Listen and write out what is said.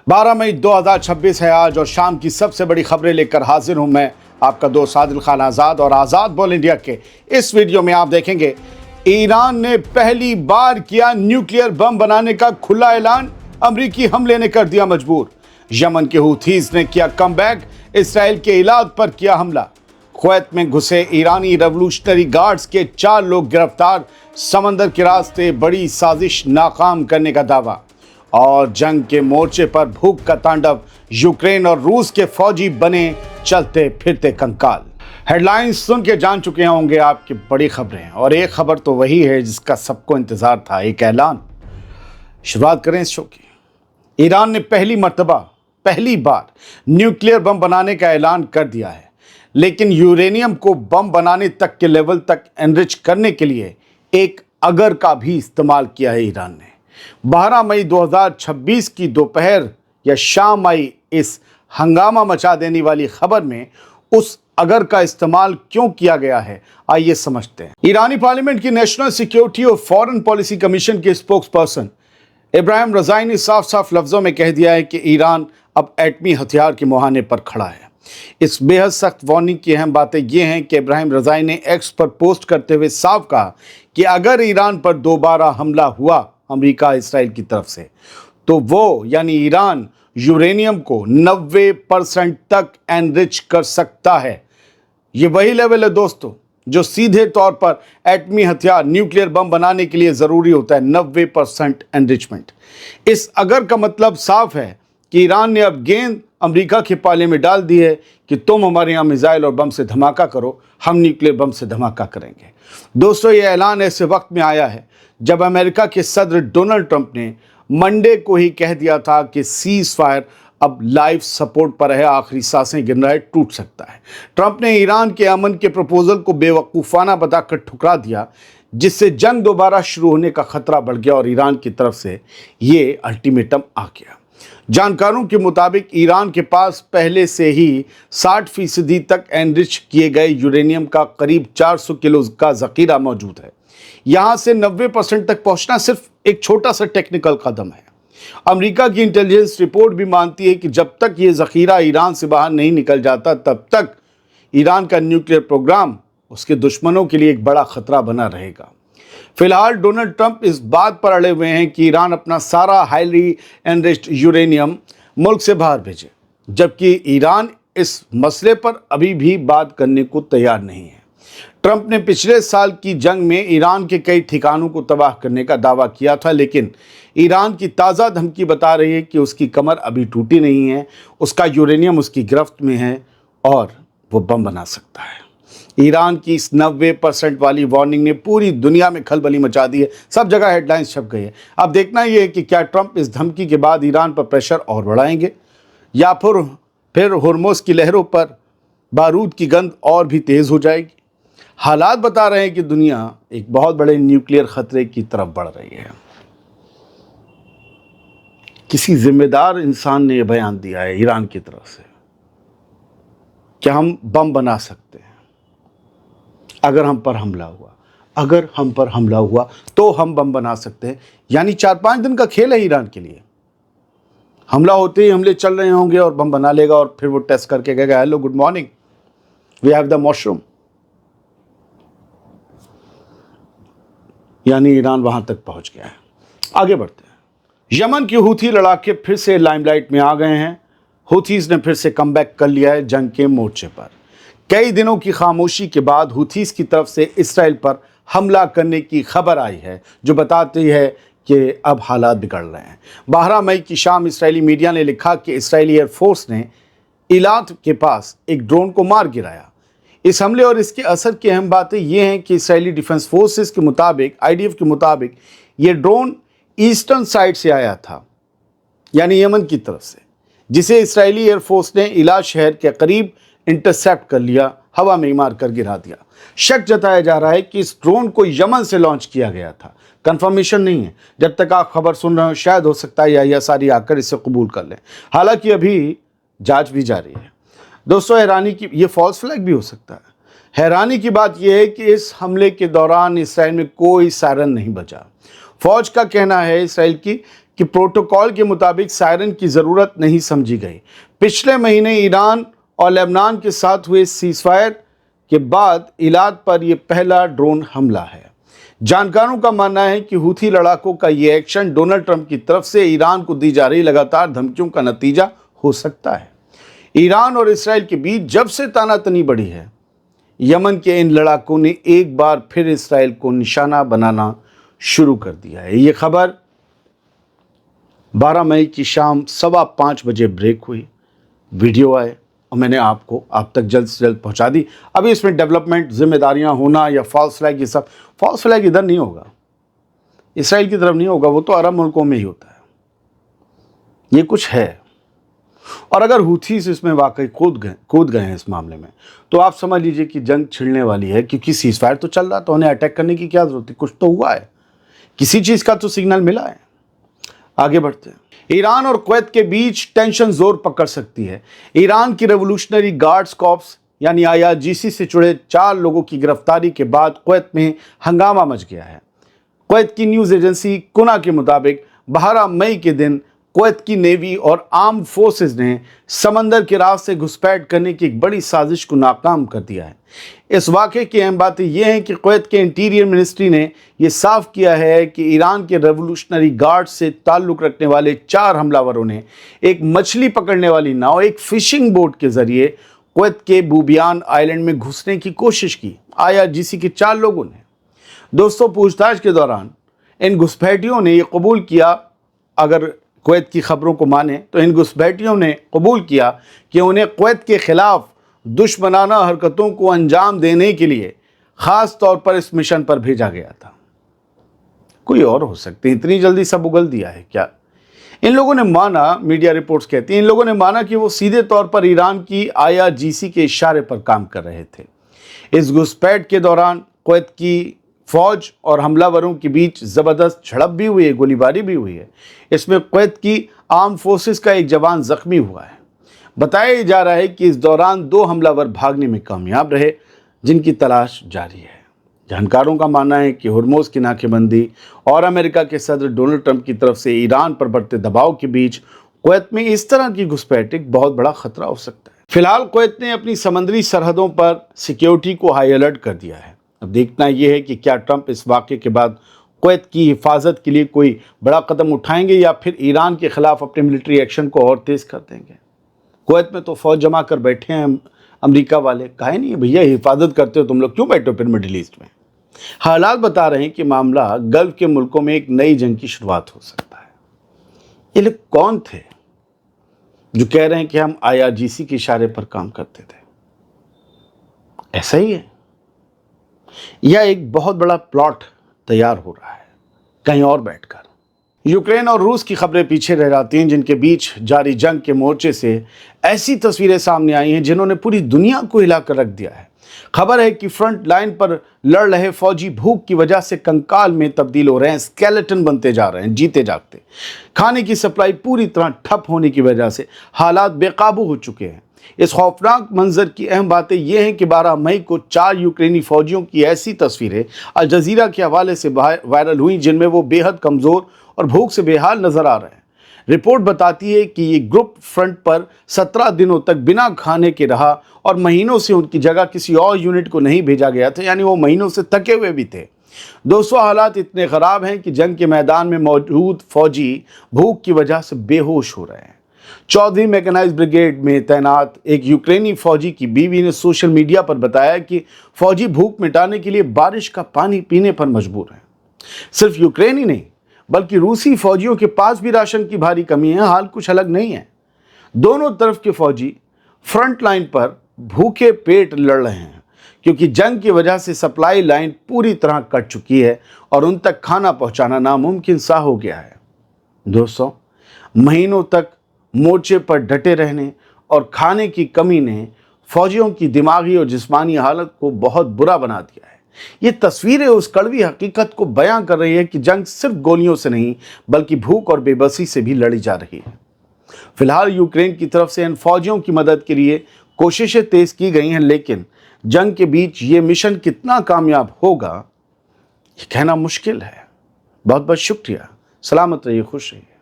12 मई 2026 है आज और शाम की सबसे बड़ी खबरें लेकर हाजिर हूं मैं आपका दोस्त आदिल खान आज़ाद। और आज़ाद बोल इंडिया के इस वीडियो में आप देखेंगे ईरान ने पहली बार किया न्यूक्लियर बम बनाने का खुला ऐलान, अमरीकी हमले ने कर दिया मजबूर। यमन के हूथीज ने किया कमबैक, इसराइल के इलाद पर किया हमला। कुवैत में घुसे ईरानी रेवोल्यूशनरी गार्ड्स के 4 लोग गिरफ्तार, समंदर के रास्ते बड़ी साजिश नाकाम करने का दावा। और जंग के मोर्चे पर भूख का तांडव, यूक्रेन और रूस के फौजी बने चलते फिरते कंकाल। हेडलाइंस सुन के जान चुके होंगे आपकी बड़ी खबरें, और एक खबर तो वही है जिसका सबको इंतजार था, एक ऐलान। शुरुआत करें इस शो की। ईरान ने पहली बार न्यूक्लियर बम बनाने का ऐलान कर दिया है, लेकिन यूरेनियम को बम बनाने तक के लेवल तक एनरिच करने के लिए एक अगर का भी इस्तेमाल किया है ईरान ने। 12 मई 2026 की दोपहर या शाम आई इस हंगामा मचा देने वाली खबर में उस अगर का इस्तेमाल क्यों किया गया है, आइए समझते हैं। ईरानी पार्लियामेंट की नेशनल सिक्योरिटी और फॉरेन पॉलिसी कमीशन के स्पोक्स पर्सन इब्राहिम रज़ाई ने साफ साफ लफ्जों में कह दिया है कि ईरान अब एटमी हथियार के मुहाने पर खड़ा है। इस बेहद सख्त वार्निंग की अहम बातें ये हैं कि इब्राहिम रज़ाई ने एक्स पर पोस्ट करते हुए साफ कहा कि अगर ईरान पर दोबारा हमला हुआ अमेरिका इसराइल की तरफ से, तो वो यानी ईरान यूरेनियम को 90% तक एनरिच कर सकता है। ये वही लेवल है दोस्तों जो सीधे तौर पर एटमी हथियार न्यूक्लियर बम बनाने के लिए ज़रूरी होता है, 90% एनरिचमेंट। इस अगर का मतलब साफ है कि ईरान ने अब गेंद अमेरिका के पाले में डाल दी है कि तुम हमारे यहाँ मिसाइल और बम से धमाका करो, हम न्यूक्लियर बम से धमाका करेंगे। दोस्तों, ये ऐलान ऐसे वक्त में आया है जब अमेरिका के सदर डोनाल्ड ट्रंप ने मंडे को ही कह दिया था कि सीज फायर अब लाइफ सपोर्ट पर है, आखिरी सांसें गिन रहा है, टूट सकता है। ट्रंप ने ईरान के अमन के प्रपोजल को बेवकूफ़ाना बताकर ठुकरा दिया, जिससे जंग दोबारा शुरू होने का खतरा बढ़ गया और ईरान की तरफ से ये अल्टीमेटम आ गया। जानकारों के मुताबिक ईरान के पास पहले से ही 60% तक एनरिच किए गए यूरेनियम का करीब 400 किलो का ज़ख़ीरा मौजूद है। यहाँ से 90% तक पहुँचना सिर्फ एक छोटा सा टेक्निकल कदम है। अमेरिका की इंटेलिजेंस रिपोर्ट भी मानती है कि जब तक ये ज़ख़ीरा ईरान से बाहर नहीं निकल जाता, तब तक ईरान का न्यूक्लियर प्रोग्राम उसके दुश्मनों के लिए एक बड़ा खतरा बना रहेगा। फिलहाल डोनाल्ड ट्रंप इस बात पर अड़े हुए हैं कि ईरान अपना सारा हाईली एनरिच्ड यूरेनियम मुल्क से बाहर भेजे, जबकि ईरान इस मसले पर अभी भी बात करने को तैयार नहीं है। ट्रंप ने पिछले साल की जंग में ईरान के कई ठिकानों को तबाह करने का दावा किया था, लेकिन ईरान की ताज़ा धमकी बता रही है कि उसकी कमर अभी टूटी नहीं है, उसका यूरेनियम उसकी गिरफ्त में है और वो बम बना सकता है। ईरान की इस 90% वाली वार्निंग ने पूरी दुनिया में खलबली मचा दी है, सब जगह हेडलाइंस छप गई है। अब देखना ये है कि क्या ट्रंप इस धमकी के बाद ईरान पर प्रेशर और बढ़ाएंगे या फिर होर्मुज़ की लहरों पर बारूद की गंध और भी तेज़ हो जाएगी। हालात बता रहे हैं कि दुनिया एक बहुत बड़े न्यूक्लियर खतरे की तरफ बढ़ रही है। किसी जिम्मेदार इंसान ने यह बयान दिया है ईरान की तरफ से कि हम बम बना सकते हैं अगर हम पर हमला हुआ तो हम बम बना सकते हैं। यानी 4-5 दिन का खेल है ईरान के लिए। हमला होते ही हमले चल रहे होंगे और बम बना लेगा और फिर वो टेस्ट करके कहेगा hello good morning, we have the mushroom. यानी ईरान वहां तक पहुंच गया है। आगे बढ़ते हैं। यमन के हूथी लड़ाके फिर से लाइमलाइट में आ गए हैं। हूथीज ने फिर से कमबैक कर लिया है जंग के मोर्चे पर। कई दिनों की खामोशी के बाद हूथीज की तरफ से इसराइल पर हमला करने की खबर आई है, जो बताती है कि अब हालात बिगड़ रहे हैं। 12 मई की शाम इसराइली मीडिया ने लिखा कि इसराइली एयरफोर्स ने इलात के पास एक ड्रोन को मार गिराया। इस हमले और इसके असर की अहम बातें ये हैं कि इसराइली डिफेंस फोर्सेस के मुताबिक, IDF के मुताबिक, ये ड्रोन ईस्टर्न साइड से आया था, यानी यमन की तरफ से, जिसे इसराइली एयरफोर्स ने इलाज शहर के करीब इंटरसेप्ट कर लिया, हवा में मार कर गिरा दिया। शक जताया जा रहा है कि इस ड्रोन को यमन से लॉन्च किया गया था। कंफर्मेशन नहीं है। जब तक आप खबर सुन रहे हो, शायद हो सकता है या सारी आकर इसे कबूल कर लें। हालांकि अभी जांच भी जारी है। दोस्तों, हैरानी की ये फॉल्स फ्लैग भी हो सकता है। हैरानी की बात यह है कि इस हमले के दौरान इसराइल में कोई सायरन नहीं बजा। फौज का कहना है इसराइल की कि प्रोटोकॉल के मुताबिक सायरन की ज़रूरत नहीं समझी गई। पिछले महीने ईरान और लेबनान के साथ हुए सीज़फायर के बाद इलाद पर यह पहला ड्रोन हमला है। जानकारों का मानना है कि हूथी लड़ाकों का ये एक्शन डोनाल्ड ट्रंप की तरफ से ईरान को दी जा रही लगातार धमकियों का नतीजा हो सकता है। ईरान और इसराइल के बीच जब से तानातनी बढ़ी है, यमन के इन लड़ाकों ने एक बार फिर इसराइल को निशाना बनाना शुरू कर दिया है। ये खबर 12 मई की शाम 5:15 बजे ब्रेक हुई, वीडियो आए और मैंने आपको आप तक जल्द से जल्द पहुंचा दी। अभी इसमें डेवलपमेंट, जिम्मेदारियां होना या फॉल्स फ्लैग, ये सब फॉल्स फ्लैग इधर नहीं होगा, इसराइल की तरफ नहीं होगा, वो तो अरब मुल्कों में ही होता है। ये कुछ है, और अगर हूथीस इसमें वाकई कूद गए हैं इस मामले में, तो आप समझ लीजिए कि जंग छिड़ने वाली है, क्योंकि सीज़फायर तो चल रहा, तो उन्हें अटैक करने की क्या जरूरत है? कुछ तो हुआ है, किसी चीज़ का तो सिग्नल मिला है। आगे बढ़ते हैं। ईरान और कुवैत के बीच टेंशन जोर पकड़ सकती है। ईरान की रेवोल्यूशनरी गार्ड्स कॉर्प्स यानी IRGC से जुड़े 4 लोगों की गिरफ्तारी के बाद कुवैत में हंगामा मच गया है। कुवैत की न्यूज़ एजेंसी कुना के मुताबिक 12 मई के दिन कुवैत की नेवी और आर्म्ड फोर्सेस ने समंदर के रास्ते घुसपैठ करने की एक बड़ी साजिश को नाकाम कर दिया है। इस वाक़े की अहम बातें यह हैं कि कुवैत के इंटीरियर मिनिस्ट्री ने यह साफ किया है कि ईरान के रेवोल्यूशनरी गार्ड से ताल्लुक़ रखने वाले 4 हमलावरों ने एक मछली पकड़ने वाली नाव, एक फिशिंग बोट के ज़रिए कुवैत के बुबियान आइलैंड में घुसने की कोशिश की। IRGC के 4 लोगों ने दोस्तों पूछताछ के दौरान इन घुसपैठियों ने यह कबूल किया, अगर कुवैत की खबरों को माने तो इन घुसपैठियों ने कबूल किया कि उन्हें कुवैत के खिलाफ दुश्मनाना हरकतों को अंजाम देने के लिए ख़ास तौर पर इस मिशन पर भेजा गया था। कोई और हो सकते, इतनी जल्दी सब उगल दिया है क्या? इन लोगों ने माना, मीडिया रिपोर्ट्स कहती हैं, इन लोगों ने माना कि वो सीधे तौर पर ईरान की IRGC के इशारे पर काम कर रहे थे। इस घुसपैठ के दौरान कुवैत की फौज और हमलावरों के बीच ज़बरदस्त झड़प भी हुई है, गोलीबारी भी हुई है। इसमें कुवैत की आर्म फोर्सेस का एक जवान ज़ख्मी हुआ है। बताया जा रहा है कि इस दौरान 2 हमलावर भागने में कामयाब रहे, जिनकी तलाश जारी है। जानकारों का मानना है कि हुर्मुज़ की नाकेबंदी और अमेरिका के सदर डोनाल्ड ट्रंप की तरफ से ईरान पर बढ़ते दबाव के बीच कुवैत में इस तरह की घुसपैठ एक बहुत बड़ा खतरा हो सकता है। फिलहाल कुवैत ने अपनी समुद्री सरहदों पर सिक्योरिटी को हाई अलर्ट कर दिया है। अब देखना यह है कि क्या ट्रंप इस वाक़े के बाद कुवैत की हिफाजत के लिए कोई बड़ा कदम उठाएंगे या फिर ईरान के खिलाफ अपने मिलिट्री एक्शन को और तेज़ कर देंगे। कुवैत में तो फौज जमा कर बैठे हैं अमेरिका वाले, कहे नहीं भैया हिफाजत करते हो तुम लोग, क्यों बैठे हो फिर मिडिल ईस्ट में? हालात बता रहे हैं कि मामला गल्फ के मुल्कों में एक नई जंग की शुरुआत हो सकता है। ये लोग कौन थे जो कह रहे हैं कि हम IRGC के इशारे पर काम करते थे? ऐसा ही है या एक बहुत बड़ा प्लॉट तैयार हो रहा है कहीं और बैठकर? यूक्रेन और रूस की खबरें पीछे रह जाती हैं, जिनके बीच जारी जंग के मोर्चे से ऐसी तस्वीरें सामने आई हैं जिन्होंने पूरी दुनिया को हिलाकर रख दिया है। खबर है कि फ्रंट लाइन पर लड़ रहे फौजी भूख की वजह से कंकाल में तब्दील हो रहे हैं, स्केलेटन बनते जा रहे हैं, जीते जागते। खाने की सप्लाई पूरी तरह ठप होने की वजह से हालात बेकाबू हो चुके हैं। इस खौफनाक मंजर की अहम बातें यह हैं कि 12 मई को 4 यूक्रेनी फौजियों की ऐसी तस्वीरें अल जजीरा के हवाले से वायरल हुई, जिनमें वो बेहद कमज़ोर और भूख से बेहाल नजर आ रहे हैं। रिपोर्ट बताती है कि ये ग्रुप फ्रंट पर 17 दिनों तक बिना खाने के रहा और महीनों से उनकी जगह किसी और यूनिट को नहीं भेजा गया था, यानी वो महीनों से थके हुए भी थे। दोस्तों हालात इतने ख़राब हैं कि जंग के मैदान में मौजूद फौजी भूख की वजह से बेहोश हो रहे हैं। 14वीं मैकेनाइज्ड ब्रिगेड में तैनात एक यूक्रेनी फौजी की बीवी ने सोशल मीडिया पर बताया कि फौजी भूख मिटाने के लिए बारिश का पानी पीने पर मजबूर हैं। सिर्फ यूक्रेन ही नहीं बल्कि रूसी फौजियों के पास भी राशन की भारी कमी है। हाल कुछ अलग नहीं है। दोनों तरफ के फौजी फ्रंट लाइन पर भूखे पेट लड़ रहे हैं, क्योंकि जंग की वजह से सप्लाई लाइन पूरी तरह कट चुकी है और उन तक खाना पहुंचाना नामुमकिन सा हो गया है। दोस्तों महीनों तक मोर्चे पर डटे रहने और खाने की कमी ने फौजियों की दिमागी और जिस्मानी हालत को बहुत बुरा बना दिया है। ये तस्वीरें उस कड़वी हकीकत को बयां कर रही है कि जंग सिर्फ गोलियों से नहीं बल्कि भूख और बेबसी से भी लड़ी जा रही है। फिलहाल यूक्रेन की तरफ से इन फौजियों की मदद के लिए कोशिशें तेज की गई हैं, लेकिन जंग के बीच ये मिशन कितना कामयाब होगा ये कहना मुश्किल है। बहुत बहुत शुक्रिया। सलामत रहिए, खुश रहिए।